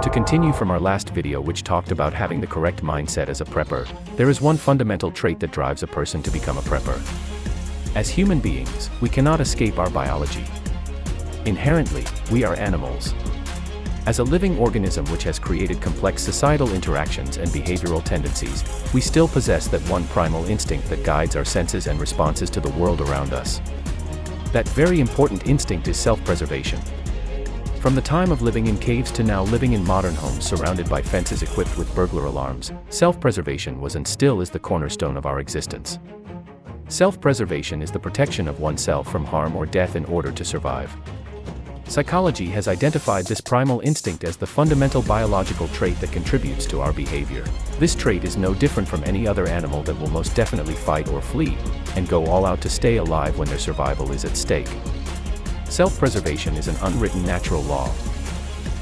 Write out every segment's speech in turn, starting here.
To continue from our last video, which talked about having the correct mindset as a prepper, there is one fundamental trait that drives a person to become a prepper. As human beings, we cannot escape our biology. Inherently, we are animals. As a living organism which has created complex societal interactions and behavioral tendencies, we still possess that one primal instinct that guides our senses and responses to the world around us. That very important instinct is self-preservation. From the time of living in caves to now living in modern homes surrounded by fences equipped with burglar alarms, self-preservation was and still is the cornerstone of our existence. Self-preservation is the protection of oneself from harm or death in order to survive. Psychology has identified this primal instinct as the fundamental biological trait that contributes to our behavior. This trait is no different from any other animal that will most definitely fight or flee, and go all out to stay alive when their survival is at stake. Self-preservation is an unwritten natural law.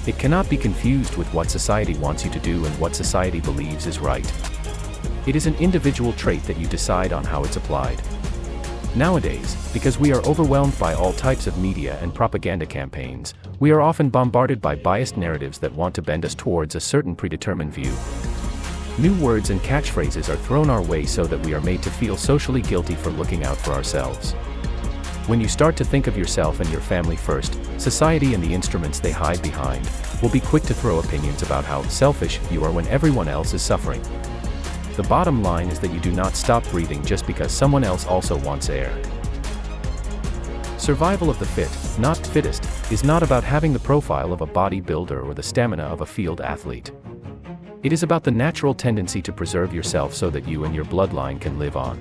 It cannot be confused with what society wants you to do and what society believes is right. It is an individual trait that you decide on how it's applied. Nowadays, because we are overwhelmed by all types of media and propaganda campaigns, we are often bombarded by biased narratives that want to bend us towards a certain predetermined view. New words and catchphrases are thrown our way so that we are made to feel socially guilty for looking out for ourselves. When you start to think of yourself and your family first, society and the instruments they hide behind will be quick to throw opinions about how selfish you are when everyone else is suffering. The bottom line is that you do not stop breathing just because someone else also wants air. Survival of the fit, not fittest, is not about having the profile of a bodybuilder or the stamina of a field athlete. It is about the natural tendency to preserve yourself so that you and your bloodline can live on.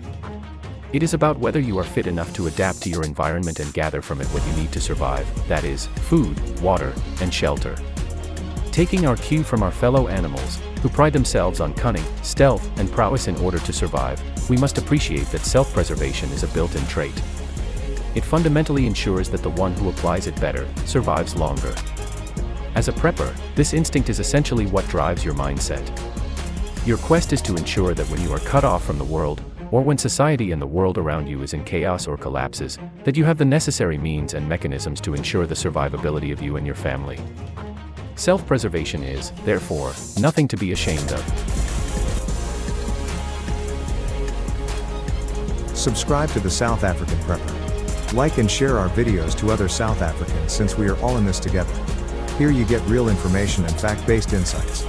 It is about whether you are fit enough to adapt to your environment and gather from it what you need to survive, that is, food, water, and shelter. Taking our cue from our fellow animals, who pride themselves on cunning, stealth, and prowess in order to survive, we must appreciate that self-preservation is a built-in trait. It fundamentally ensures that the one who applies it better, survives longer. As a prepper, this instinct is essentially what drives your mindset. Your quest is to ensure that when you are cut off from the world, or when society and the world around you is in chaos or collapses, that you have the necessary means and mechanisms to ensure the survivability of you and your family. Self-preservation is, therefore, nothing to be ashamed of. Subscribe to the South African Prepper. Like and share our videos to other South Africans since we are all in this together. Here you get real information and fact-based insights.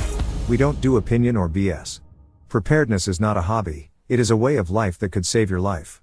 We don't do opinion or BS. Preparedness is not a hobby, it is a way of life that could save your life.